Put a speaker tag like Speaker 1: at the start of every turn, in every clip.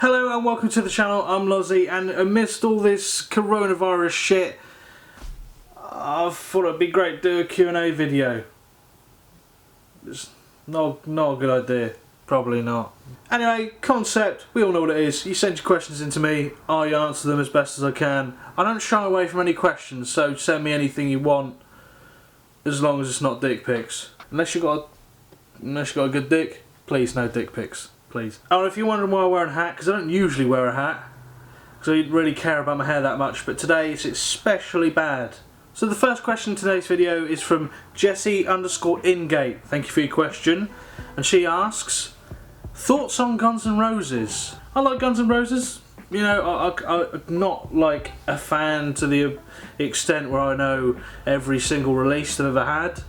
Speaker 1: Hello and welcome to the channel, I'm Lozzy, and amidst all this coronavirus shit, I thought it'd be great to do a Q&A video. It's not a good idea, probably not. Anyway, concept, we all know what it is. You send your questions in to me, I answer them as best as I can. I don't shy away from any questions, so send me anything you want, as long as it's not dick pics. Unless you got a good dick, please no dick pics. Please. Oh, if you're wondering why I wear a hat, because I don't usually wear a hat, because I don't really care about my hair that much, but today it's especially bad. So the first question in today's video is from Jessie_Ingate. Thank you for your question. And she asks, thoughts on Guns N' Roses? I like Guns N' Roses. You know, I'm not like a fan to the extent where I know every single release they've ever had.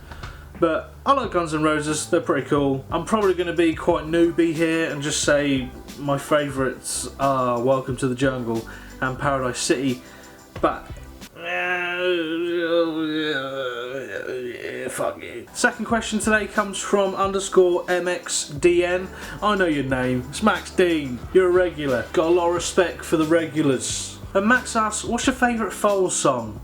Speaker 1: But I like Guns N' Roses, they're pretty cool. I'm probably going to be quite newbie here and just say my favourites are Welcome to the Jungle and Paradise City. But, fuck you. Second question today comes from _MXDN. I know your name, it's Max Dean. You're a regular. Got a lot of respect for the regulars. And Max asks, what's your favourite Foals song?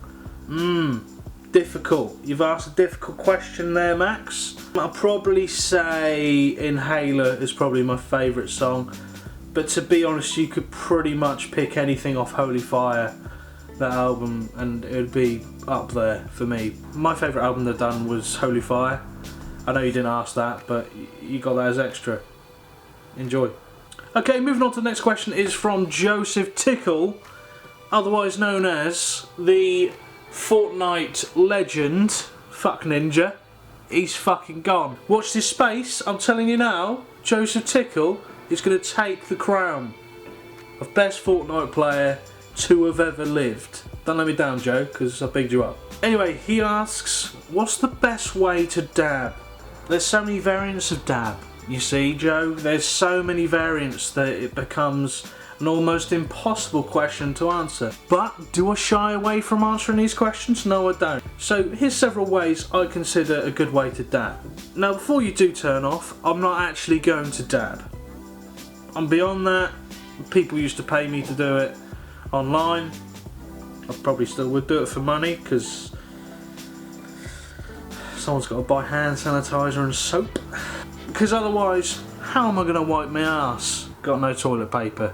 Speaker 1: Difficult. You've asked a difficult question there, Max. I'll probably say Inhaler is probably my favourite song, but to be honest, you could pretty much pick anything off Holy Fire, that album, and it would be up there for me. My favourite album they've done was Holy Fire. I know you didn't ask that, but you got that as extra. Enjoy. Okay, moving on to the next question is from Joseph Tickle, otherwise known as the Fortnite legend. Fuck Ninja. He's fucking gone. Watch this space. I'm telling you now, Joseph Tickle is going to take the crown of best Fortnite player to have ever lived. Don't let me down, Joe, because I bigged you up. Anyway, he asks, what's the best way to dab? There's so many variants of dab. You see, Joe, there's so many variants that it becomes an almost impossible question to answer. But do I shy away from answering these questions? No, I don't. So here's several ways I consider a good way to dab. Now before you do turn off, I'm not actually going to dab. I'm beyond that. People used to pay me to do it online. I probably still would do it for money because someone's got to buy hand sanitizer and soap. Because otherwise, how am I going to wipe my ass? Got no toilet paper.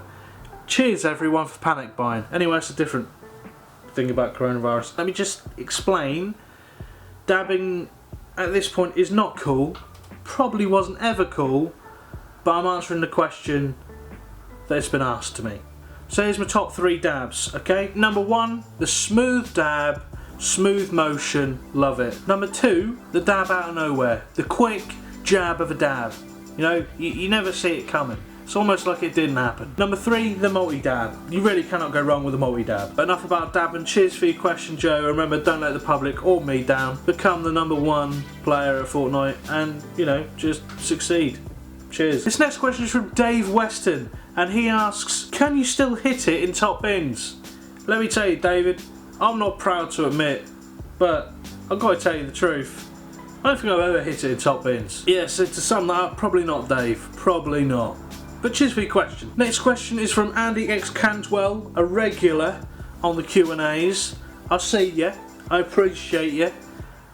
Speaker 1: Cheers everyone for panic buying. Anyway, that's a different thing about coronavirus. Let me just explain. Dabbing at this point is not cool. Probably wasn't ever cool. But I'm answering the question that's been asked to me. So here's my top 3 dabs, okay? Number 1, the smooth dab, smooth motion, love it. Number 2, the dab out of nowhere. The quick jab of a dab. You know, you never see it coming. It's almost like it didn't happen. Number 3, the multi-dab. You really cannot go wrong with a multi-dab. But enough about dabbing. Cheers for your question, Joe. Remember, don't let the public or me down. Become the #1 player at Fortnite and, you know, just succeed. Cheers. This next question is from Dave Weston, and he asks, can you still hit it in Toppins? Let me tell you, David, I'm not proud to admit, but I've got to tell you the truth. I don't think I've ever hit it in Toppins. Yeah, so to sum that up, probably not, Dave. Probably not. But cheers for your question. Next question is from Andy X Cantwell, a regular on the Q&As. I see ya, I appreciate ya.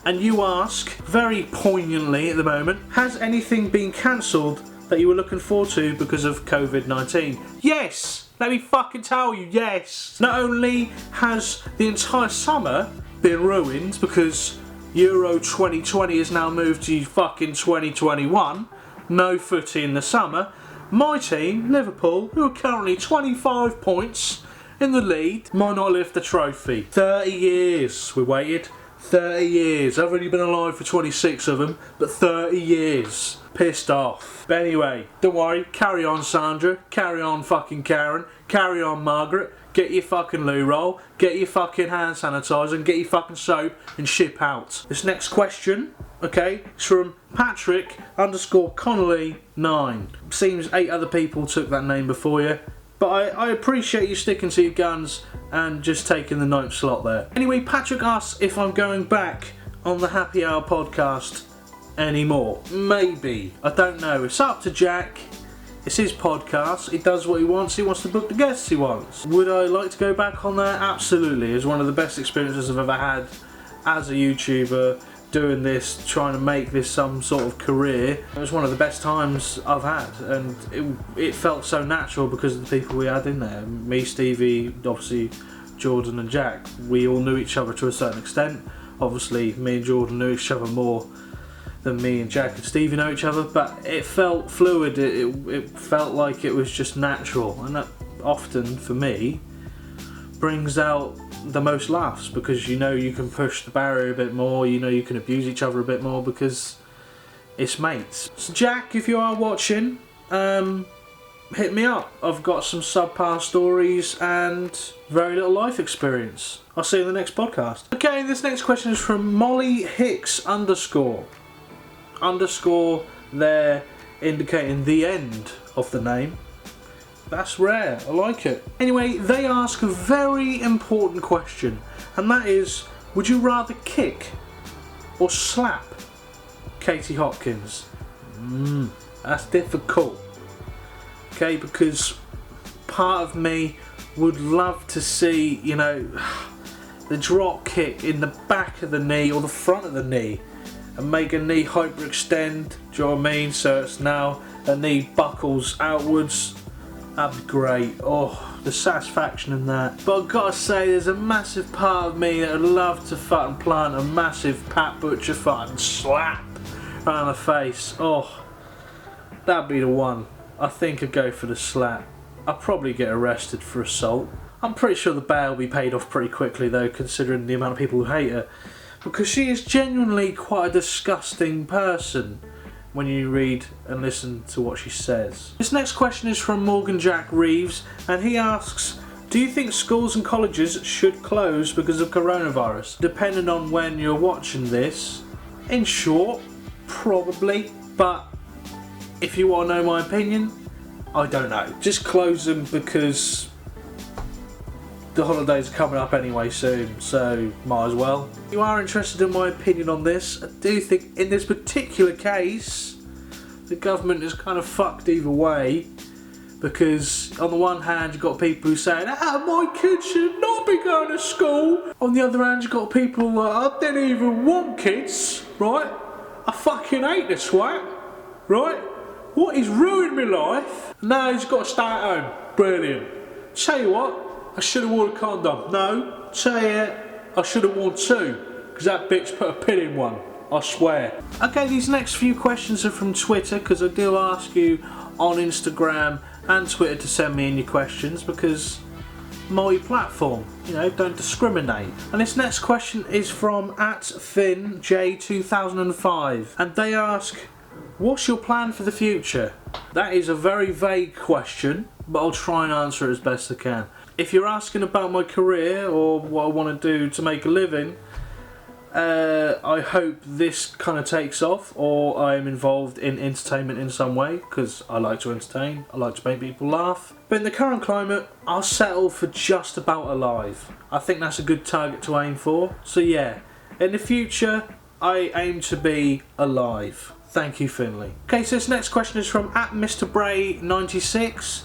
Speaker 1: And you ask, very poignantly at the moment, has anything been cancelled that you were looking forward to because of COVID-19? Yes! Let me fucking tell you, yes! Not only has the entire summer been ruined because Euro 2020 has now moved to fucking 2021, no footy in the summer, my team, Liverpool, who are currently 25 points in the lead, might not lift the trophy. 30 years we waited. 30 years. I've only been alive for 26 of them, but 30 years. Pissed off. But anyway, don't worry. Carry on, Sandra. Carry on, fucking Karen. Carry on, Margaret. Get your fucking loo roll. Get your fucking hand sanitizer and get your fucking soap and ship out. This next question, okay, is from Patrick_Connolly9. Seems 8 other people took that name before you. But I appreciate you sticking to your guns and just taking the 9th slot there. Anyway, Patrick asks if I'm going back on the Happy Hour podcast anymore. Maybe. I don't know. It's up to Jack. It's his podcast, he does what he wants to book the guests he wants. Would I like to go back on that? Absolutely. It's one of the best experiences I've ever had as a YouTuber, doing this, trying to make this some sort of career. It was one of the best times I've had, and it felt so natural because of the people we had in there. Me, Stevie, obviously Jordan and Jack. We all knew each other to a certain extent. Obviously me and Jordan knew each other more than me and Jack and Stevie know each other, but it felt fluid, it felt like it was just natural, and that often, for me, brings out the most laughs, because you know you can push the barrier a bit more, you know you can abuse each other a bit more because it's mates. So Jack, if you are watching, hit me up. I've got some subpar stories and very little life experience. I'll see you in the next podcast. Okay, this next question is from Molly Hicks _ there, indicating the end of the name. That's rare, I like it. Anyway, they ask a very important question, and that is, would you rather kick or slap Katie Hopkins? That's difficult. Okay, because part of me would love to see, you know, the drop kick in the back of the knee or the front of the knee, and make a knee hyperextend, do you know what I mean? So it's now a knee buckles outwards. That'd be great. Oh, the satisfaction in that. But I've got to say, there's a massive part of me that would love to fucking plant a massive Pat Butcher fucking slap around the face. Oh, that'd be the one. I think I'd go for the slap. I'll probably get arrested for assault. I'm pretty sure the bail will be paid off pretty quickly though, considering the amount of people who hate her. Because she is genuinely quite a disgusting person when you read and listen to what she says. This next question is from Morgan Jack Reeves, and he asks, do you think schools and colleges should close because of coronavirus? Depending on when you're watching this, in short, probably, but if you want to know my opinion, I don't know. Just close them because the holidays are coming up anyway soon, so might as well. If you are interested in my opinion on this, I do think in this particular case the government is kind of fucked either way, because on the one hand you've got people who say, my kids should not be going to school. On the other hand you've got people like, I didn't even want kids, right? I fucking hate this swat, right? What, he's ruined my life? Now he's got to stay at home. Brilliant. Tell you what, I should have worn a condom. No, say it, I should have worn two, because that bitch put a pin in one, I swear. Okay, these next few questions are from Twitter, because I do ask you on Instagram and Twitter to send me in your questions, because multi-platform, you know, don't discriminate. And this next question is from @FinnJ2005, and they ask, what's your plan for the future? That is a very vague question, but I'll try and answer it as best I can. If you're asking about my career or what I want to do to make a living, I hope this kind of takes off, or I am involved in entertainment in some way, because I like to entertain, I like to make people laugh. But in the current climate, I'll settle for just about alive. I think that's a good target to aim for. So yeah, in the future, I aim to be alive. Thank you, Finley. Okay, so this next question is from @MrBray96,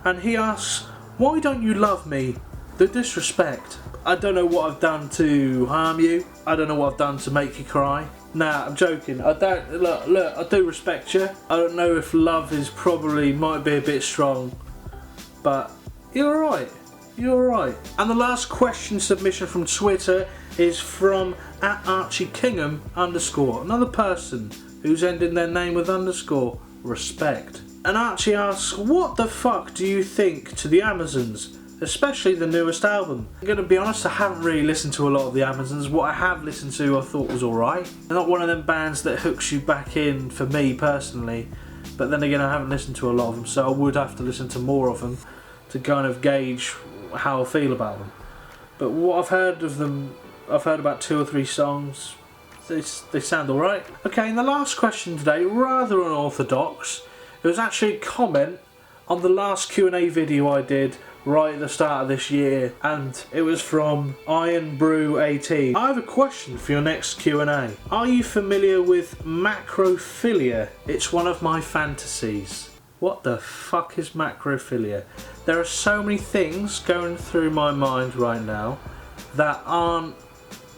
Speaker 1: and he asks, why don't you love me? The disrespect. I don't know what I've done to harm you. I don't know what I've done to make you cry. Nah, I'm joking. I don't, look, I do respect you. I don't know if love is might be a bit strong, but you're alright. You're alright. And the last question submission from Twitter is from @ArchieKingham _ another person who's ending their name with _ respect. And Archie asks, what the fuck do you think to the Amazons, especially the newest album? I'm going to be honest, I haven't really listened to a lot of the Amazons. What I have listened to I thought was alright. They're not one of them bands that hooks you back in for me personally, but then again I haven't listened to a lot of them, so I would have to listen to more of them to kind of gauge how I feel about them. But what I've heard of them, I've heard about 2 or 3 songs. They sound alright. Okay, and the last question today, rather unorthodox. It was actually a comment on the last Q&A video I did right at the start of this year, and it was from IronBrew18. I have a question for your next Q&A. Are you familiar with Macrophylla? It's one of my fantasies. What the fuck is macrophilia? There are so many things going through my mind right now that aren't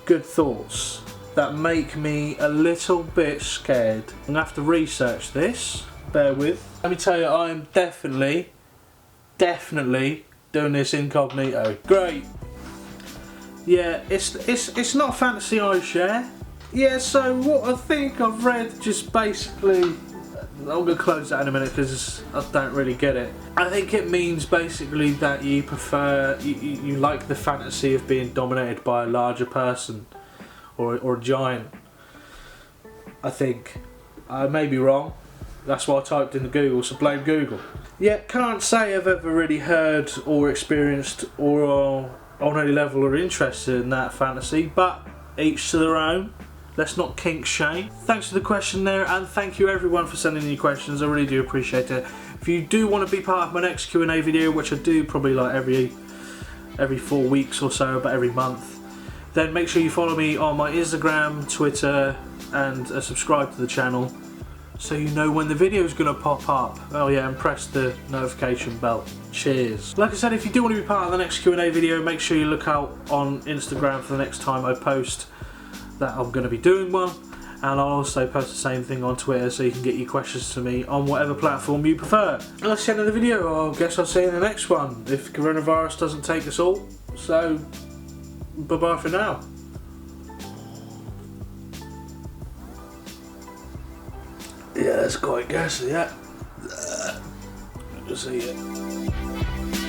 Speaker 1: good thoughts, that make me a little bit scared. I'm gonna have to research this, bear with. Let me tell you, I am definitely doing this incognito. Great. Yeah, it's not a fantasy I share. Yeah, so what I think I've read, just basically, I'm going to close that in a minute because I don't really get it. I think it means basically that you prefer, you like the fantasy of being dominated by a larger person or a giant. I think. I may be wrong. That's what I typed into Google, so blame Google. Yeah, can't say I've ever really heard or experienced or on any level or interested in that fantasy, but each to their own. Let's not kink shame. Thanks for the question there, and thank you everyone for sending in your questions. I really do appreciate it. If you do want to be part of my next Q&A video, which I do probably like every 4 weeks or so, but every month, then make sure you follow me on my Instagram, Twitter, and subscribe to the channel so you know when the video is going to pop up. Oh yeah, and press the notification bell. Cheers. Like I said, if you do want to be part of the next Q&A video, make sure you look out on Instagram for the next time I post that I'm going to be doing one, and I'll also post the same thing on Twitter so you can get your questions to me on whatever platform you prefer. And that's the end of the video. I guess I'll see you in the next one if coronavirus doesn't take us all. So bye bye for now. Yeah, that's quite gassy, yeah. Good to see you.